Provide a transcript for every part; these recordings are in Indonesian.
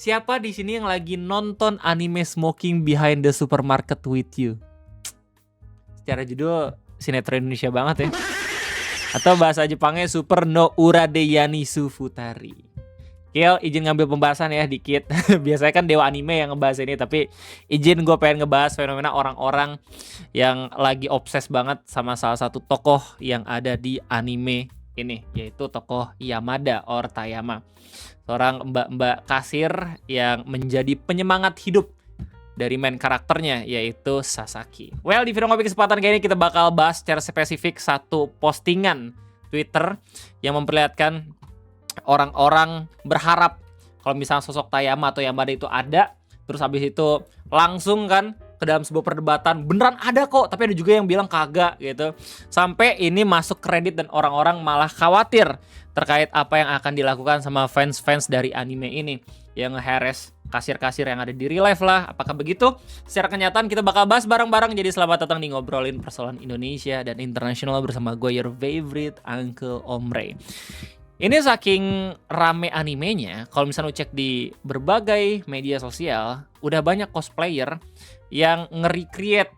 Siapa di sini yang lagi nonton anime Smoking Behind the Supermarket with You? Secara judul sinetron Indonesia banget ya. Atau bahasa Jepangnya Super no Urade Yanisu Futari. Kiel, izin ngambil pembahasan ya dikit. Biasanya kan dewa anime yang ngebahas ini, tapi izin gue pengen ngebahas fenomena orang-orang yang lagi obses banget sama salah satu tokoh yang ada di anime ini, yaitu tokoh Yamada or Tayama. Seorang mbak-mbak kasir yang menjadi penyemangat hidup dari main karakternya, yaitu Sasaki. Well, di video ngopi kesempatan kali ini kita bakal bahas secara spesifik satu postingan Twitter yang memperlihatkan orang-orang berharap kalau misalnya sosok Tayama atau Yamada itu ada, terus habis itu langsung kan ke dalam sebuah perdebatan, beneran ada kok, tapi ada juga yang bilang kagak gitu. Sampai ini masuk kredit dan orang-orang malah khawatir terkait apa yang akan dilakukan sama fans-fans dari anime ini yang nge-harass kasir-kasir yang ada di real life lah. Apakah begitu? Secara kenyataan kita bakal bahas bareng-bareng. Jadi selamat datang di Ngobrolin Persoalan Indonesia dan Internasional bersama gue, your favorite Uncle Omre. Ini saking rame animenya, kalau misalnya lu cek di berbagai media sosial, udah banyak cosplayer yang nge-recreate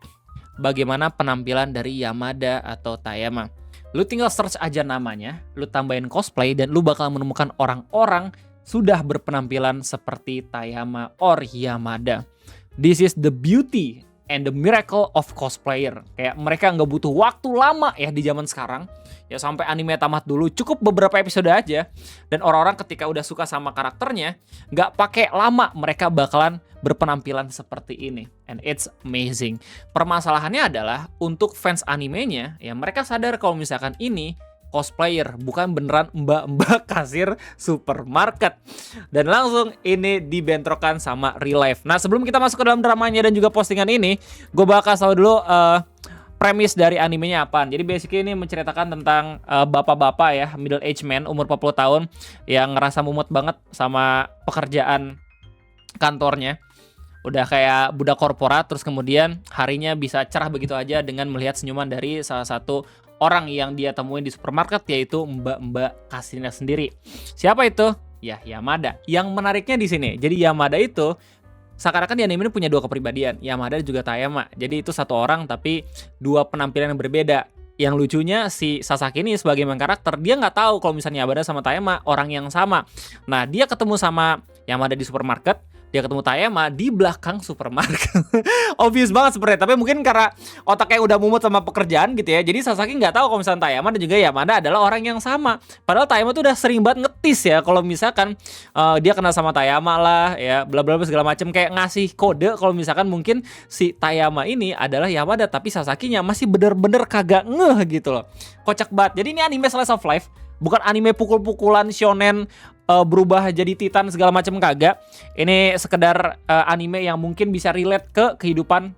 bagaimana penampilan dari Yamada atau Tayama. Lu tinggal search aja namanya, lu tambahin cosplay, dan lu bakal menemukan orang-orang sudah berpenampilan seperti Tayama or Yamada. This is the beauty and the miracle of cosplayer. Kayak mereka nggak butuh waktu lama ya di zaman sekarang. Ya sampai anime tamat dulu, cukup beberapa episode aja. Dan orang-orang ketika udah suka sama karakternya, nggak pakai lama mereka bakalan berpenampilan seperti ini. And it's amazing. Permasalahannya adalah untuk fans animenya, ya mereka sadar kalau misalkan ini cosplayer, bukan beneran mbak-mbak kasir supermarket. Dan langsung ini dibentrokan sama real life. Nah, sebelum kita masuk ke dalam dramanya dan juga postingan ini, gue bakal tahu dulu premis dari animenya apaan. Jadi basically ini menceritakan tentang bapak-bapak ya, middle age man, umur 40 tahun, yang ngerasa mumet banget sama pekerjaan kantornya. Udah kayak budak korporat, terus kemudian harinya bisa cerah begitu aja dengan melihat senyuman dari salah satu orang yang dia temuin di supermarket, yaitu mbak-mbak kasirnya sendiri. Siapa itu? Ya, Yamada. Yang menariknya di sini, jadi Yamada itu seakan-akan di anime ini punya dua kepribadian, Yamada dan juga Tayama. Jadi itu satu orang tapi dua penampilan yang berbeda. Yang lucunya si Sasaki ini sebagai main karakter, dia nggak tahu kalau misalnya Yamada sama Tayama orang yang sama. Nah, dia ketemu sama Yamada di supermarket, dia ketemu Tayama di belakang supermarket. Obvious banget sebenarnya, tapi mungkin karena otaknya udah mumet sama pekerjaan gitu ya. Jadi Sasaki nggak tahu kalau misalnya Tayama dan juga Yamada adalah orang yang sama. Padahal Tayama tuh udah sering banget ngetis ya kalau misalkan dia kenal sama Tayama lah ya, bla bla bla segala macam, kayak ngasih kode kalau misalkan mungkin si Tayama ini adalah Yamada, tapi Sasakinya masih bener-bener kagak ngeh gitu loh. Kocak banget. Jadi ini anime slice of life, bukan anime pukul-pukulan shonen berubah jadi titan segala macam, kagak. Ini sekedar anime yang mungkin bisa relate ke kehidupan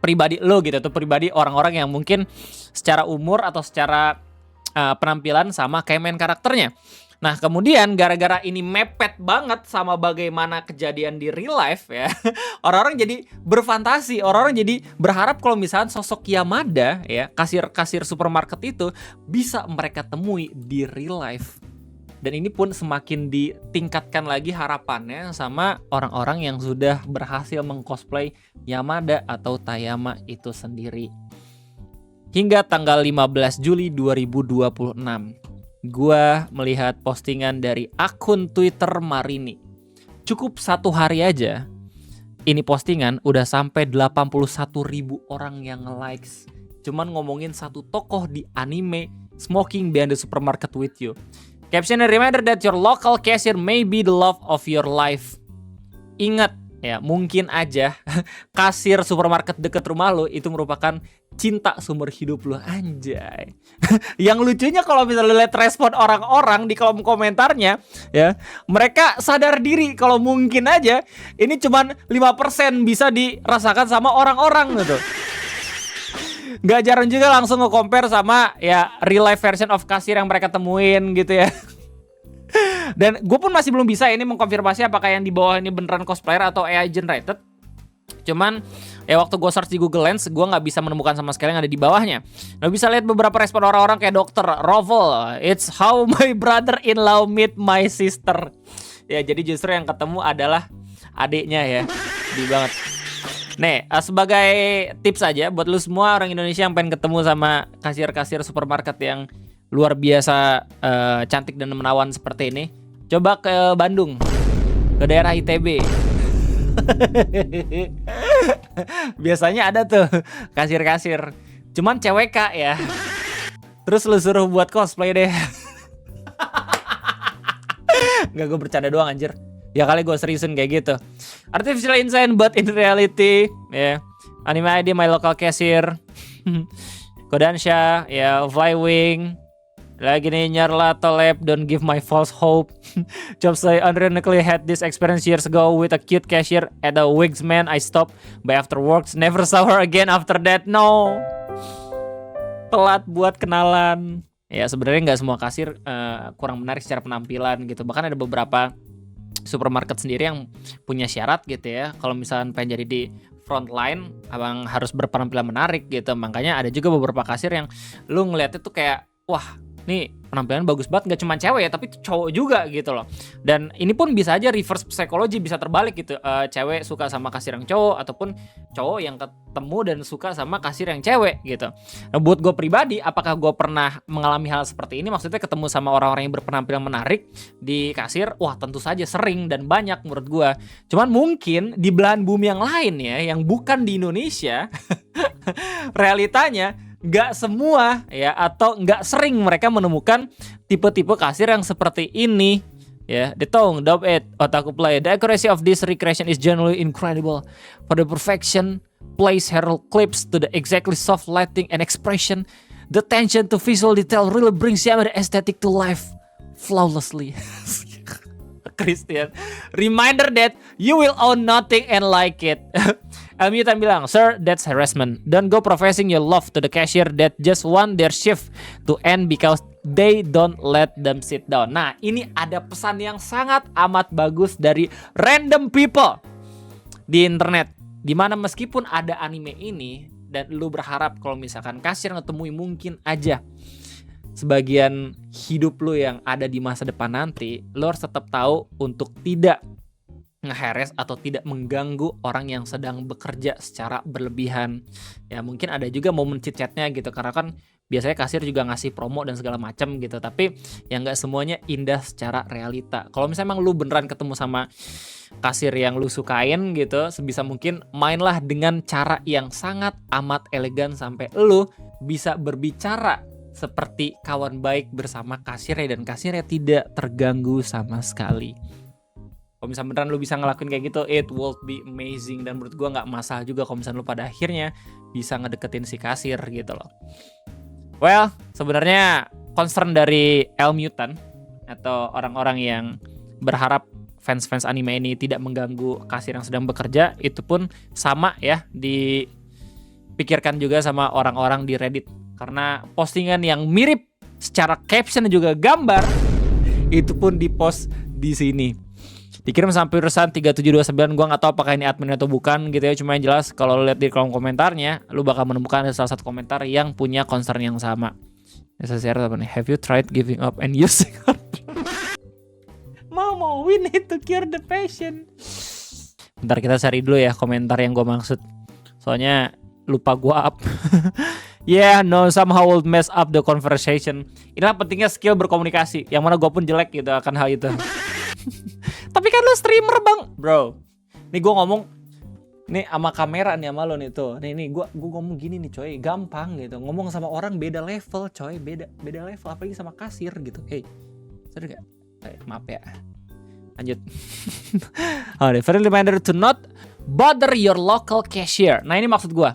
pribadi lo gitu, atau pribadi orang-orang yang mungkin secara umur atau secara penampilan sama kayak main karakternya. Nah, kemudian gara-gara ini mepet banget sama bagaimana kejadian di real life ya, orang-orang jadi berfantasi, orang-orang jadi berharap kalau misalnya sosok Yamada ya, kasir supermarket itu bisa mereka temui di real life. Dan ini pun semakin ditingkatkan lagi harapannya sama orang-orang yang sudah berhasil mengcosplay Yamada atau Tayama itu sendiri. Hingga tanggal 15 Juli 2026, gua melihat postingan dari akun Twitter Marini. Cukup satu hari aja, ini postingan udah sampai 81.000 orang yang nge-likes. Cuman ngomongin satu tokoh di anime Smoking Behind the Supermarket with You. Caption a reminder that your local cashier may be the love of your life. Ingat ya, mungkin aja kasir supermarket deket rumah lo itu merupakan cinta sumber hidup lo, anjay. Yang lucunya kalau misalnya lihat respon orang-orang di kolom komentarnya ya, mereka sadar diri kalau mungkin aja ini cuman 5% bisa dirasakan sama orang-orang gitu. Gak jarang juga langsung nge-compare sama ya real life version of kasir yang mereka temuin gitu ya. Dan gue pun masih belum bisa ini mengkonfirmasi apakah yang di bawah ini beneran cosplayer atau AI generated. Cuman ya waktu gue search di Google Lens, gue gak bisa menemukan sama sekali yang ada di bawahnya. Nah, bisa lihat beberapa respon orang-orang kayak Dr. Rovel, it's how my brother-in-law meet my sister. Ya jadi justru yang ketemu adalah adiknya ya. Sedih banget. Nih, sebagai tips aja buat lu semua orang Indonesia yang pengen ketemu sama kasir-kasir supermarket yang luar biasa cantik dan menawan seperti ini, coba ke Bandung, ke daerah ITB. Biasanya ada tuh kasir-kasir, cuman cewek Kak ya. Terus lu suruh buat cosplay deh. Nggak, gue bercanda doang anjir. Ya kali gue seriusin kayak gitu. Artificial insane but in reality ya. Anime ID my local cashier. Kodansha ya, Flywing. Lagi nih Nyarla Tolep, don't give my false hope. Chopsay ironically had this experience years ago with a cute cashier at a Wigsman I stopped by after works. Never saw her again after that. No. Telat buat kenalan. Ya sebenarnya nggak semua kasir kurang menarik secara penampilan gitu. Bahkan ada beberapa supermarket sendiri yang punya syarat gitu ya. Kalau misalnya pengen jadi di front line, abang harus berpenampilan menarik gitu. Makanya ada juga beberapa kasir yang lu ngeliatnya tuh kayak, wah nih penampilan bagus banget, nggak cuma cewek ya tapi cowok juga gitu loh. Dan ini pun bisa aja reverse psychology, bisa terbalik gitu. Cewek suka sama kasir yang cowok ataupun cowok yang ketemu dan suka sama kasir yang cewek gitu. Nah, buat gue pribadi, apakah gue pernah mengalami hal seperti ini? Maksudnya ketemu sama orang-orang yang berpenampilan menarik di kasir? Wah tentu saja sering dan banyak menurut gue. Cuman mungkin di belahan bumi yang lain ya, yang bukan di Indonesia, realitanya nggak semua ya, atau nggak sering mereka menemukan tipe-tipe kasir yang seperti ini ya. Detong, Dope It, Otaku Play. The accuracy of this recreation is genuinely incredible. For the perfection, place herald clips to the exactly soft lighting and expression. The attention to visual detail really brings Yamada aesthetic to life flawlessly. Christian, reminder that you will own nothing and like it. Elmutan bilang, sir, that's harassment. Don't go professing your love to the cashier that just want their shift to end because they don't let them sit down. Nah, ini ada pesan yang sangat amat bagus dari random people di internet, dimana meskipun ada anime ini dan lu berharap kalau misalkan kasir ngetemui mungkin aja sebagian hidup lu yang ada di masa depan nanti, lu harus tetap tahu untuk tidak nge-harass atau tidak mengganggu orang yang sedang bekerja secara berlebihan. Ya mungkin ada juga momen chit-chatnya gitu, karena kan biasanya kasir juga ngasih promo dan segala macam gitu. Tapi yang nggak semuanya indah secara realita. Kalau misalnya emang lu beneran ketemu sama kasir yang lu sukain gitu, sebisa mungkin mainlah dengan cara yang sangat amat elegan sampai lu bisa berbicara seperti kawan baik bersama kasirnya dan kasirnya tidak terganggu sama sekali. Kalau misalnya beneran lu bisa ngelakuin kayak gitu, it will be amazing. Dan menurut gue gak masalah juga kalau misalnya lu pada akhirnya bisa ngedeketin si kasir gitu loh. Well, sebenarnya concern dari Elmutan atau orang-orang yang berharap fans-fans anime ini tidak mengganggu kasir yang sedang bekerja, itu pun sama ya, dipikirkan juga sama orang-orang di Reddit. Karena postingan yang mirip secara caption dan juga gambar itu pun dipost di sini. Dikirim sampai urusan 3729, gue gak tahu apakah ini admin atau bukan gitu ya. Cuma yang jelas kalau lo lihat di kolom komentarnya, lo bakal menemukan ada salah satu komentar yang punya concern yang sama. Saya share apa nih? Have you tried giving up and using her? Momo, we need to cure the passion. Bentar kita cari dulu ya komentar yang gue maksud. Soalnya lupa gue up. Yeah, no, somehow will mess up the conversation. Inilah pentingnya skill berkomunikasi, yang mana gue pun jelek gitu akan hal itu. Tapi kan lu streamer bang, bro. Nih gue ngomong, nih sama kamera nih sama lo nih tuh. Nih gue ngomong gini nih coy, gampang gitu. Ngomong sama orang beda level coy, beda level, apalagi sama kasir gitu. Hey, sorry gak? Maaf ya. Lanjut. Friendly reminder to not bother your local cashier. Nah ini maksud gue.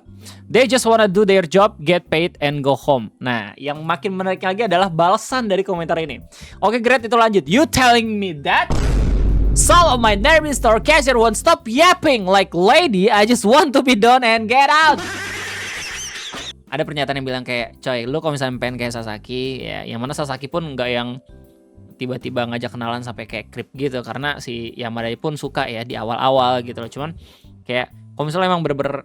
They just wanna do their job, get paid, and go home. Nah, yang makin menarik lagi adalah balasan dari komentar ini. Oke, great, itu lanjut. You telling me that some of my nearby store cashier won't stop yapping like lady, I just want to be done and get out. Ada pernyataan yang bilang kayak, coy, lu kalau misalnya pengen kayak Sasaki, ya, yang mana Sasaki pun nggak yang tiba-tiba ngajak kenalan sampai kayak creep gitu, karena si Yamada pun suka ya di awal-awal gitu loh. Cuman kayak kalau misalnya emang bener-bener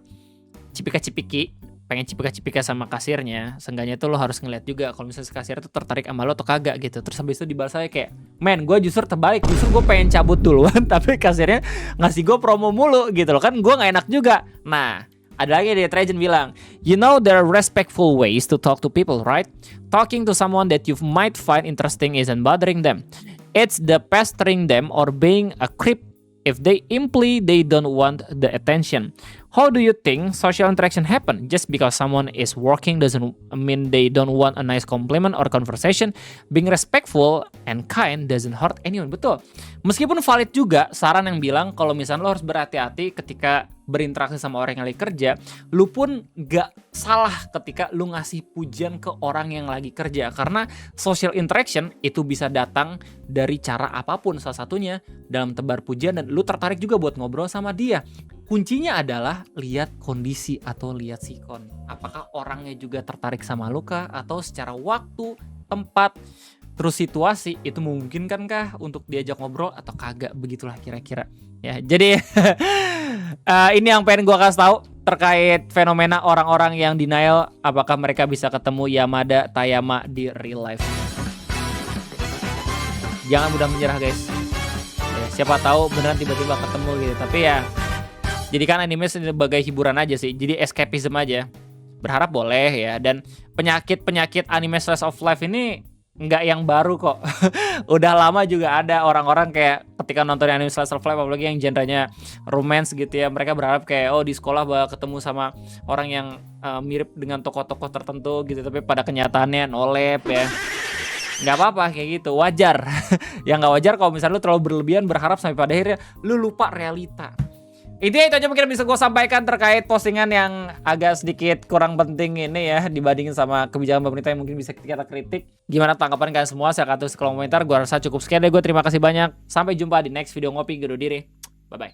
cipika-cipiki pengen cipika-cipika sama kasirnya, seenggaknya tuh lo harus ngeliat juga kalau misalnya si kasir tuh tertarik sama lo atau kagak gitu. Terus habis itu dibalas aja kayak, men, gue justru terbalik, justru gue pengen cabut duluan tapi kasirnya ngasih gue promo mulu gitu loh, kan gue nggak enak juga. Nah, ada lagi dari Trajan bilang, you know there are respectful ways to talk to people, right? Talking to someone that you might find interesting isn't bothering them. It's the pestering them or being a creep if they imply they don't want the attention. How do you think social interaction happen? Just because someone is working doesn't mean they don't want a nice compliment or conversation. Being respectful and kind doesn't hurt anyone. Betul. Meskipun valid juga saran yang bilang kalau misalnya lo harus berhati-hati ketika berinteraksi sama orang yang lagi kerja, lu pun gak salah ketika lu ngasih pujian ke orang yang lagi kerja. Karena social interaction itu bisa datang dari cara apapun, salah satunya dalam tebar pujian dan lu tertarik juga buat ngobrol sama dia. Kuncinya adalah lihat kondisi atau lihat sikon. Apakah orangnya juga tertarik sama lu kah? Atau secara waktu, tempat, terus situasi itu memungkinkankah untuk diajak ngobrol atau kagak, begitulah kira-kira. Ya, jadi ini yang pengen gua kasih tahu terkait fenomena orang-orang yang denial, apakah mereka bisa ketemu Yamada Tayama di real life. Jangan mudah menyerah, guys. Ya, siapa tahu beneran tiba-tiba ketemu gitu. Tapi ya jadikan anime sebagai hiburan aja sih. Jadi escapism aja. Berharap boleh ya. Dan penyakit anime slice of life ini nggak yang baru kok. Udah lama juga ada orang-orang kayak ketika nonton anime slice of life, apalagi yang genrenya romance gitu ya, mereka berharap kayak di sekolah bakal ketemu sama orang yang mirip dengan tokoh-tokoh tertentu gitu, tapi pada kenyataannya nolep ya. Nggak apa-apa kayak gitu, wajar. Yang nggak wajar kalau misalnya lu terlalu berlebihan berharap sampai pada akhirnya lu lupa realita. Intinya itu aja mungkin bisa gue sampaikan terkait postingan yang agak sedikit kurang penting ini ya, dibandingin sama kebijakan pemerintah yang mungkin bisa kita kritik. Gimana tanggapan kalian semua? Saya akan tulis di kolom komentar. Gue rasa cukup sekian deh. Gue terima kasih banyak. Sampai jumpa di next video ngopi. Gue undur diri. Bye-bye.